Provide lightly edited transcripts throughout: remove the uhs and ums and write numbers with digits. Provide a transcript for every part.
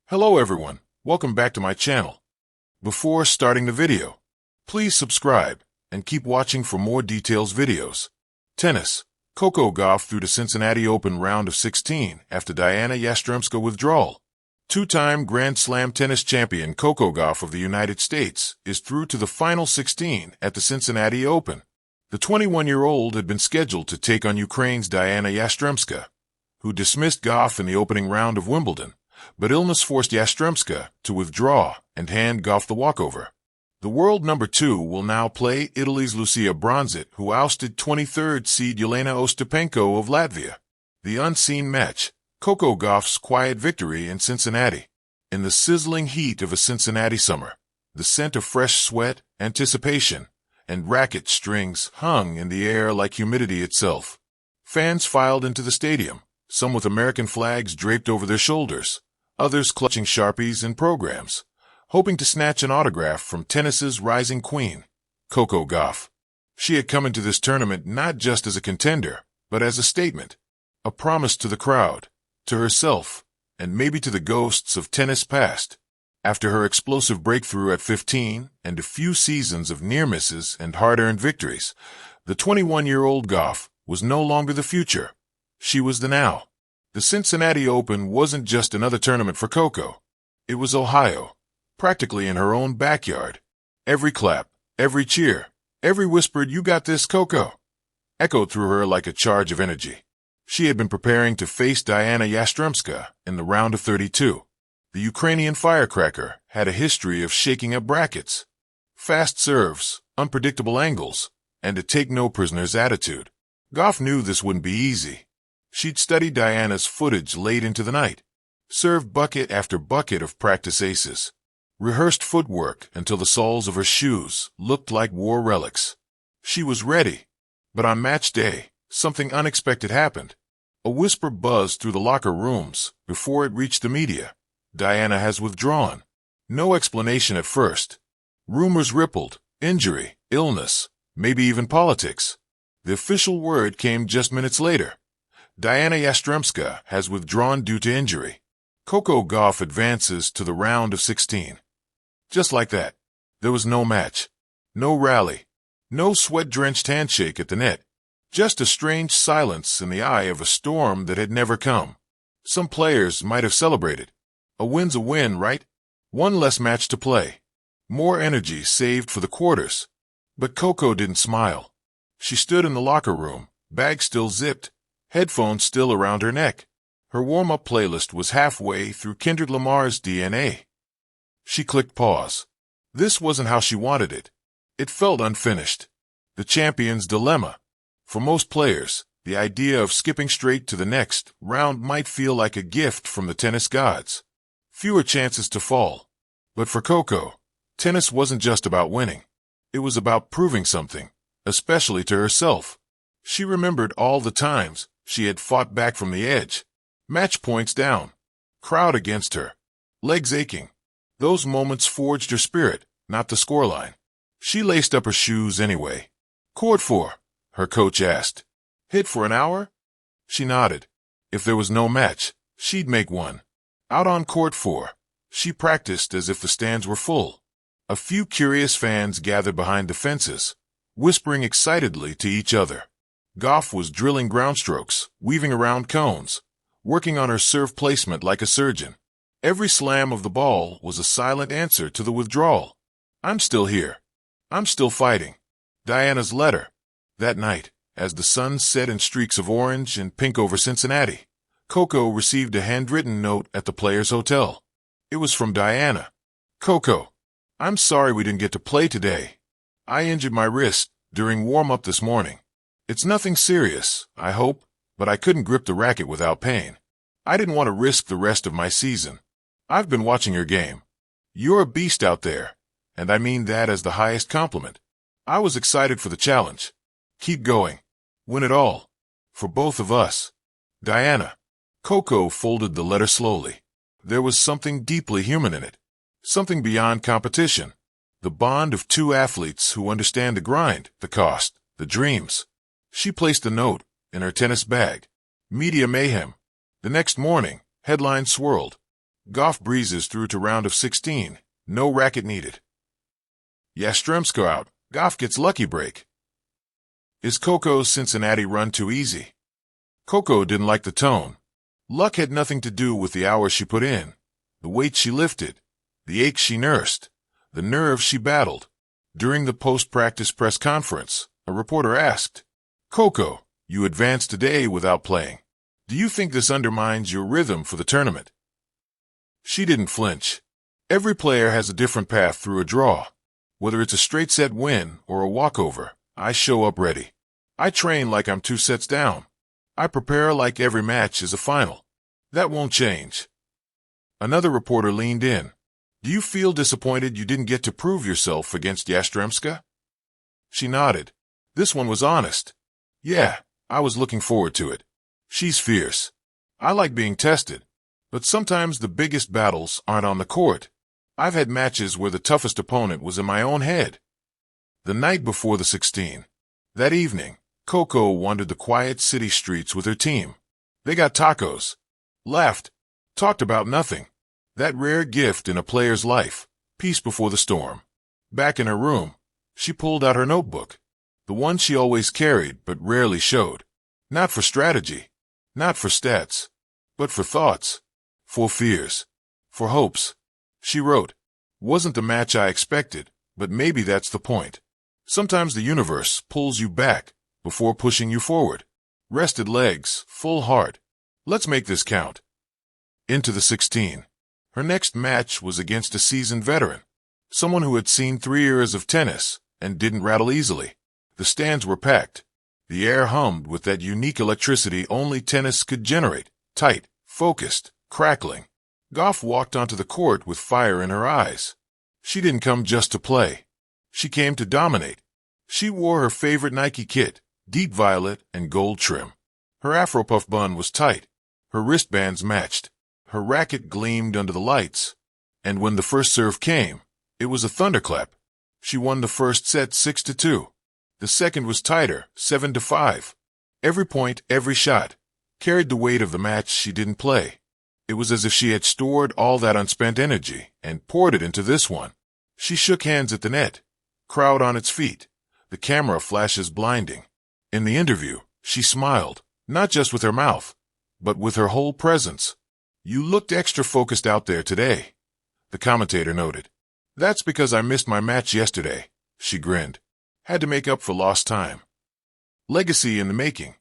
Hello everyone, welcome back to my channel. Before starting the video, please subscribe and keep watching for more details videos. Tennis. Coco Gauff through the Cincinnati Open round of 16 after Dayana Yastremska withdrawal. Two-time Grand Slam tennis champion Coco Gauff of the United States is through to the final 16 at the Cincinnati Open. The 21-year-old had been scheduled to take on Ukraine's Dayana Yastremska, who dismissed Gauff in the opening round of Wimbledon, but illness forced Yastremska to withdraw and hand Gauff the walkover. The world number 2 will now play Italy's Lucia Bronzic, who ousted 23rd seed Dayana Yastremska of Latvia. The unseen match, Coco Gauff's quiet victory in Cincinnati. In the sizzling heat of a Cincinnati summer, the scent of fresh sweat, anticipation, and racket strings hung in the air like humidity itself. Fans filed into the stadium, some with American flags draped over their shoulders, others clutching Sharpies and programs, hoping to snatch an autograph from tennis's rising queen, Coco Gauff. She had come into this tournament not just as a contender, but as a statement, a promise to the crowd, to herself, and maybe to the ghosts of tennis past. After her explosive breakthrough at 15 and a few seasons of near misses and hard-earned victories, the 21-year-old Gauff was no longer the future. She was the now. The Cincinnati Open wasn't just another tournament for Coco. It was Ohio, practically in her own backyard. Every clap, every cheer, every whispered, "You got this, Coco," echoed through her like a charge of energy. She had been preparing to face Dayana Yastremska in the round of 32. The Ukrainian firecracker had a history of shaking up brackets. Fast serves, unpredictable angles, and a take-no-prisoners attitude. Gauff knew this wouldn't be easy. She'd studied Dayana's footage late into the night, served bucket after bucket of practice aces, rehearsed footwork until the soles of her shoes looked like war relics. She was ready. But on match day, something unexpected happened. A whisper buzzed through the locker rooms before it reached the media. Dayana has withdrawn. No explanation at first. Rumors rippled. Injury, illness, maybe even politics. The official word came just minutes later. Dayana Yastremska has withdrawn due to injury. Coco Gauff advances to the round of 16. Just like that. There was no match. No rally. No sweat-drenched handshake at the net. Just a strange silence in the eye of a storm that had never come. Some players might have celebrated. A win's a win, right? One less match to play. More energy saved for the quarters. But Coco didn't smile. She stood in the locker room, bag still zipped, headphones still around her neck. Her warm-up playlist was halfway through Kendrick Lamar's DNA. She clicked pause. This wasn't how she wanted it. It felt unfinished. The champion's dilemma. For most players, the idea of skipping straight to the next round might feel like a gift from the tennis gods. Fewer chances to fall. But for Coco, tennis wasn't just about winning. It was about proving something, especially to herself. She remembered all the times she had fought back from the edge. Match points down. Crowd against her. Legs aching. Those moments forged her spirit, not the scoreline. She laced up her shoes anyway. "Court 4?" her coach asked. "Hit for an hour?" She nodded. If there was no match, she'd make one. Out on court 4, she practiced as if the stands were full. A few curious fans gathered behind the fences, whispering excitedly to each other. Gauff was drilling ground strokes, weaving around cones, working on her serve placement like a surgeon. Every slam of the ball was a silent answer to the withdrawal. "I'm still here. I'm still fighting." Dayana's letter. That night, as the sun set in streaks of orange and pink over Cincinnati, Coco received a handwritten note at the Players' Hotel. It was from Dayana. "Coco, I'm sorry we didn't get to play today. I injured my wrist during warm-up this morning. It's nothing serious, I hope, but I couldn't grip the racket without pain. I didn't want to risk the rest of my season. I've been watching your game. You're a beast out there, and I mean that as the highest compliment. I was excited for the challenge. Keep going. Win it all. For both of us. Dayana." Coco folded the letter slowly. There was something deeply human in it. Something beyond competition. The bond of two athletes who understand the grind, the cost, the dreams. She placed the note in her tennis bag. Media mayhem. The next morning, headlines swirled. Gauff breezes through to round of 16. No racket needed. Yastremska out. Gauff gets lucky break. Is Coco's Cincinnati run too easy? Coco didn't like the tone. Luck had nothing to do with the hours she put in, the weight she lifted, the aches she nursed, the nerves she battled. During the post-practice press conference, a reporter asked, "Coco, you advanced today without playing. Do you think this undermines your rhythm for the tournament?" She didn't flinch. Every player has a different path through a draw. Whether it's a straight set win or a walkover, I show up ready. I train like I'm 2 sets down. I prepare like every match is a final. That won't change. Another reporter leaned in. Do you feel disappointed you didn't get to prove yourself against Yastremska? She nodded. This one was honest. Yeah, I was looking forward to it. She's fierce. I like being tested. But sometimes the biggest battles aren't on the court. I've had matches where the toughest opponent was in my own head. The night before the 16. That evening, Coco wandered the quiet city streets with her team. They got tacos, laughed, talked about nothing. That rare gift in a player's life, peace before the storm. Back in her room, she pulled out her notebook, the one she always carried but rarely showed. Not for strategy, not for stats, but for thoughts, for fears, for hopes. She wrote, "Wasn't the match I expected, but maybe that's the point. Sometimes the universe pulls you back before pushing you forward. Rested legs, full heart. Let's make this count." Into the 16. Her next match was against a seasoned veteran, someone who had seen 3 years of tennis and didn't rattle easily. The stands were packed. The air hummed with that unique electricity only tennis could generate, tight, focused, crackling. Gauff walked onto the court with fire in her eyes. She didn't come just to play. She came to dominate. She wore her favorite Nike kit, deep violet and gold trim. Her afro puff bun was tight. Her wristbands matched. Her racket gleamed under the lights. And when the first serve came, it was a thunderclap. She won the first set 6-2. The second was tighter, 7-5. Every point, every shot, carried the weight of the match she didn't play. It was as if she had stored all that unspent energy and poured it into this one. She shook hands at the net, crowd on its feet, the camera flashes blinding. In the interview, she smiled, not just with her mouth, but with her whole presence. "You looked extra focused out there today," the commentator noted. "That's because I missed my match yesterday," she grinned. "Had to make up for lost time." Legacy in the making.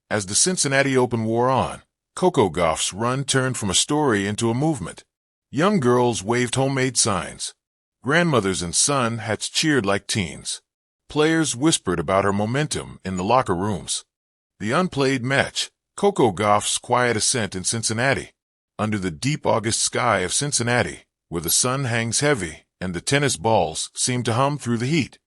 As the Cincinnati Open wore on, Coco Gauff's run turned from a story into a movement. Young girls waved homemade signs. Grandmothers and son hats cheered like teens. Players whispered about her momentum in the locker rooms. The unplayed match, Coco Gauff's quiet ascent in Cincinnati. Under the deep August sky of Cincinnati, where the sun hangs heavy and the tennis balls seem to hum through the heat,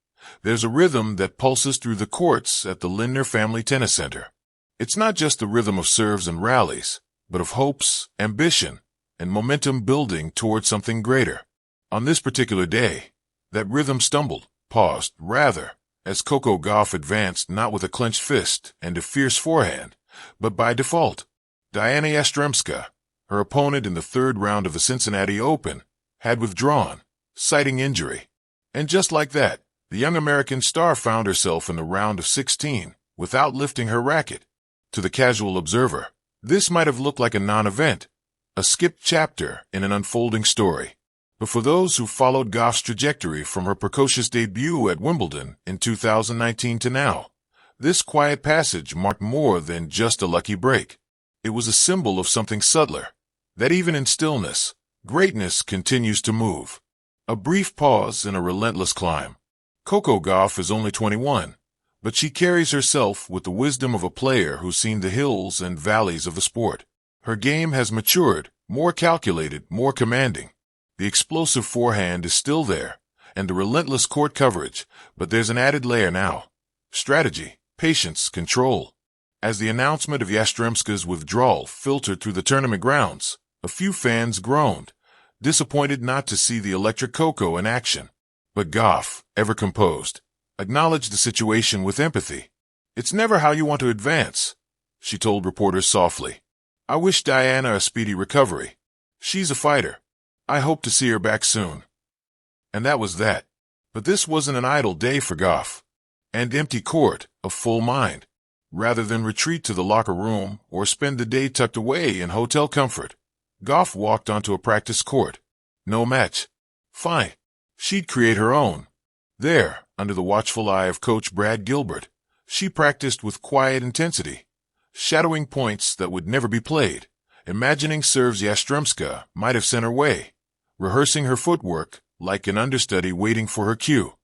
there's a rhythm that pulses through the courts at the Lindner Family Tennis Center. It's not just the rhythm of serves and rallies, but of hopes, ambition, and momentum building toward something greater. On this particular day, that rhythm stumbled, paused, rather, as Coco Gauff advanced not with a clenched fist and a fierce forehand, but by default. Dayana Yastremska, her opponent in the 3rd round of the Cincinnati Open, had withdrawn, citing injury. And just like that, the young American star found herself in the round of 16 without lifting her racket. To the casual observer, this might have looked like a non-event, a skipped chapter in an unfolding story. But for those who followed Gauff's trajectory from her precocious debut at Wimbledon in 2019 to now, this quiet passage marked more than just a lucky break. It was a symbol of something subtler, that even in stillness, greatness continues to move. A brief pause in a relentless climb. Coco Gauff is only 21, but she carries herself with the wisdom of a player who's seen the hills and valleys of the sport. Her game has matured, more calculated, more commanding. The explosive forehand is still there, and the relentless court coverage, but there's an added layer now. Strategy, patience, control. As the announcement of Yastremska's withdrawal filtered through the tournament grounds, a few fans groaned, disappointed not to see the electric Coco in action. But Gauff, ever composed, acknowledged the situation with empathy. "It's never how you want to advance," she told reporters softly. "I wish Dayana a speedy recovery." She's a fighter. I hope to see her back soon. And that was that. But this wasn't an idle day for Gauff. And empty court, a full mind. Rather than retreat to the locker room or spend the day tucked away in hotel comfort, Gauff walked onto a practice court. No match. Fine. She'd create her own. There, under the watchful eye of Coach Brad Gilbert, she practiced with quiet intensity, shadowing points that would never be played, imagining serves Yastremska might have sent her way, rehearsing her footwork like an understudy waiting for her cue.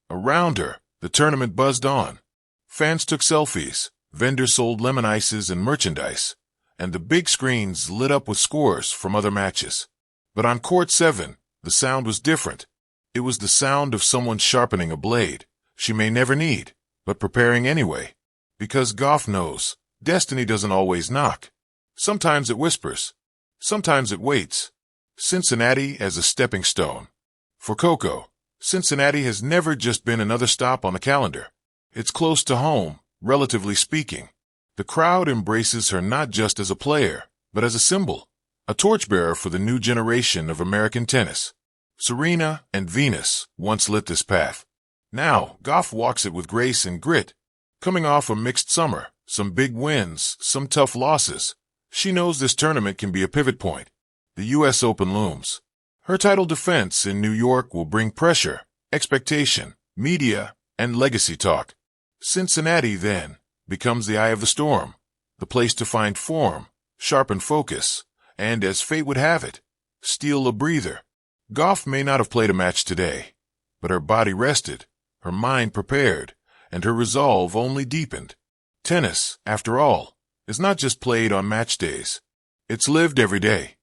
Around her, the tournament buzzed on. Fans took selfies, vendors sold lemon ices and merchandise, and the big screens lit up with scores from other matches. But on Court 7, the sound was different. It was the sound of someone sharpening a blade she may never need, but preparing anyway. Because Gauff knows, destiny doesn't always knock. Sometimes it whispers. Sometimes it waits. Cincinnati as a stepping stone. For Coco, Cincinnati has never just been another stop on the calendar. It's close to home, relatively speaking. The crowd embraces her not just as a player, but as a symbol, a torchbearer for the new generation of American tennis. Serena and Venus once lit this path. Now, Gauff walks it with grace and grit. Coming off a mixed summer, some big wins, some tough losses, she knows this tournament can be a pivot point. The U.S. Open looms. Her title defense in New York will bring pressure, expectation, media, and legacy talk. Cincinnati, then, becomes the eye of the storm, the place to find form, sharpen focus, and, as fate would have it, steal a breather. Gauff may not have played a match today, but her body rested, her mind prepared, and her resolve only deepened. Tennis, after all, is not just played on match days. It's lived every day.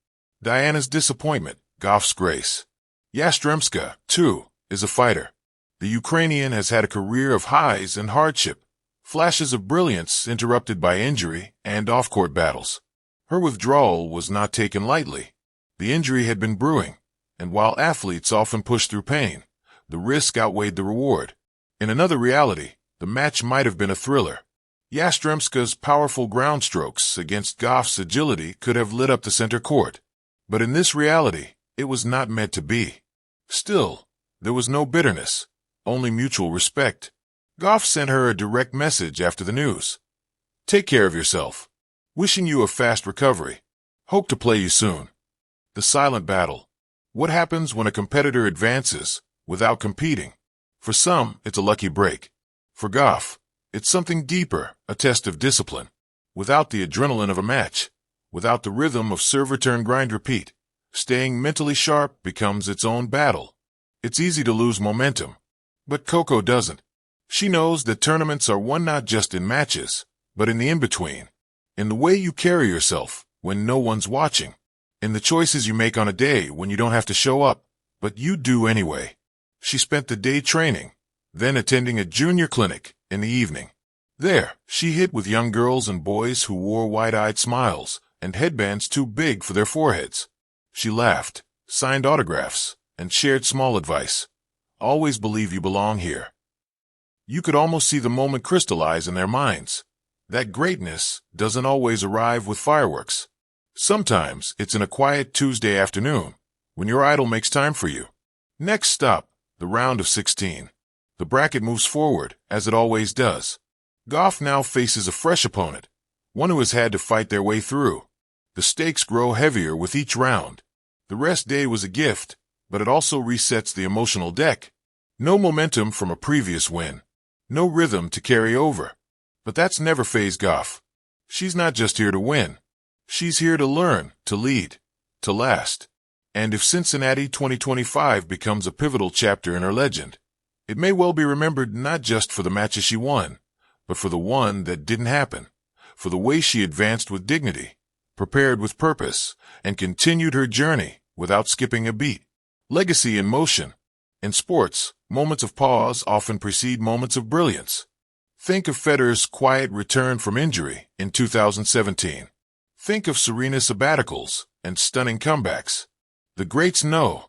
Dayana's disappointment, Gauff's grace. Yastremska, too, is a fighter. The Ukrainian has had a career of highs and hardship, flashes of brilliance interrupted by injury and off-court battles. Her withdrawal was not taken lightly. The injury had been brewing, and while athletes often push through pain, the risk outweighed the reward. In another reality, the match might have been a thriller. Yastremska's powerful ground strokes against Gauff's agility could have lit up the center court. But in this reality, it was not meant to be. Still, there was no bitterness, only mutual respect. Gauff sent her a direct message after the news. Take care of yourself. Wishing you a fast recovery. Hope to play you soon. The silent battle. What happens when a competitor advances without competing? For some, it's a lucky break. For Gauff, it's something deeper, a test of discipline. Without the adrenaline of a match, without the rhythm of serve return grind repeat, staying mentally sharp becomes its own battle. It's easy to lose momentum. But Coco doesn't. She knows that tournaments are won not just in matches, but in the in-between. In the way you carry yourself when no one's watching. In the choices you make on a day when you don't have to show up, but you do anyway. She spent the day training, then attending a junior clinic in the evening. There, she hit with young girls and boys who wore wide-eyed smiles and headbands too big for their foreheads. She laughed, signed autographs, and shared small advice. Always believe you belong here. You could almost see the moment crystallize in their minds. That greatness doesn't always arrive with fireworks. Sometimes it's in a quiet Tuesday afternoon, when your idol makes time for you. Next stop, the round of 16. The bracket moves forward, as it always does. Gauff now faces a fresh opponent, one who has had to fight their way through. The stakes grow heavier with each round. The rest day was a gift, but it also resets the emotional deck. No momentum from a previous win. No rhythm to carry over. But that's never fazed Gauff. She's not just here to win. She's here to learn, to lead, to last. And if Cincinnati 2025 becomes a pivotal chapter in her legend, it may well be remembered not just for the matches she won, but for the one that didn't happen, for the way she advanced with dignity, prepared with purpose, and continued her journey without skipping a beat. Legacy in motion. In sports, moments of pause often precede moments of brilliance. Think of Federer's quiet return from injury in 2017. Think of Serena's sabbaticals and stunning comebacks. The greats know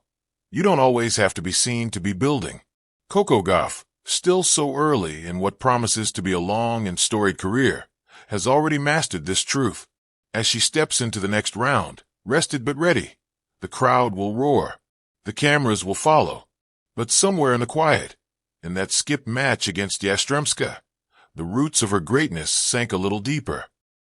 you don't always have to be seen to be building. Coco Gauff, still so early in what promises to be a long and storied career, has already mastered this truth. As she steps into the next round, rested but ready, The crowd will roar. The cameras will follow. But somewhere in the quiet, in that skip match against Yastremska, the roots of her greatness sank a little deeper.